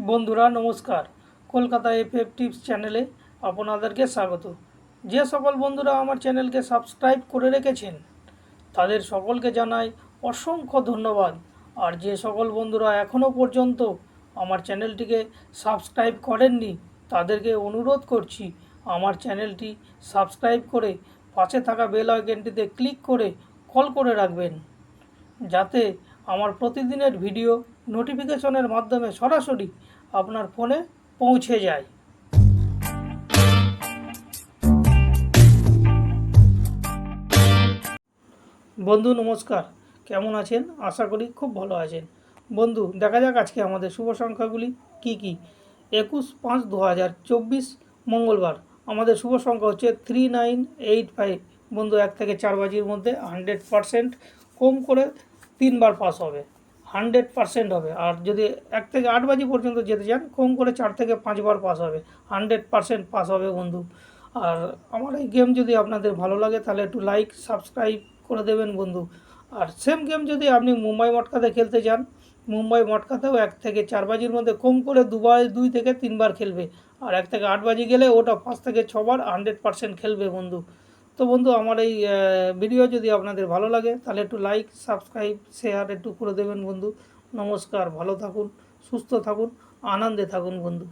বন্ধুরা নমস্কার, Kolkata FF tips চ্যানেলে আপনাদেরকে স্বাগত। যে সকল বন্ধুরা আমার চ্যানেলকে সাবস্ক্রাইব করে রেখেছেন তাদের সকলকে জানাই অসংখ্য ধন্যবাদ। আর যে সকল বন্ধুরা এখনও পর্যন্ত আমার চ্যানেলটিকে সাবস্ক্রাইব করেননি তাদেরকে অনুরোধ করছি আমার চ্যানেলটি সাবস্ক্রাইব করে পাশে থাকা বেল আইকনটিতে ক্লিক করে কল করে রাখবেন, যাতে আমার প্রতিদিনের ভিডিও নোটিফিকেশনের মাধ্যমে সরাসরি আপনার ফোনে পৌঁছে যায়। বন্ধু নমস্কার, কেমন আছেন? আশা করি খুব ভালো আছেন। বন্ধু দেখা যাক আজকে আমাদের শুভ সংখ্যাগুলি কি কি। 21/5/2024 মঙ্গলবার। আমাদের শুভ সংখ্যা হচ্ছে 3985। বন্ধু 1 থেকে 4 বাজির মধ্যে 100% কম করে 3বার পাস হবে, 100% হবে। আর যদি 1 থেকে 8 বাজি পর্যন্ত যেতে চান কম করে 4 থেকে 5বার পাস হবে, 100% পাস হবে বন্ধু। আর আমার এই গেম যদি আপনাদের ভালো লাগে তাহলে একটু লাইক সাবস্ক্রাইব করে দেবেন বন্ধু। আর সেম গেম যদি আপনি মুম্বাই মটকাতে খেলতে চান, মুম্বাই মটকাতেও 1 থেকে 4 বাজির মধ্যে কম করে 2 থেকে 3বার খেলবে। আর 1 থেকে 8 বাজি গেলে ওটা 5 থেকে 6বার 100% খেলবে বন্ধু। তো বন্ধু আমার এই ভিডিও যদি আপনাদের ভালো লাগে তাহলে একটু লাইক সাবস্ক্রাইব শেয়ার একটু করে দেবেন বন্ধু। নমস্কার, ভালো থাকুন, সুস্থ থাকুন, আনন্দে থাকুন বন্ধু।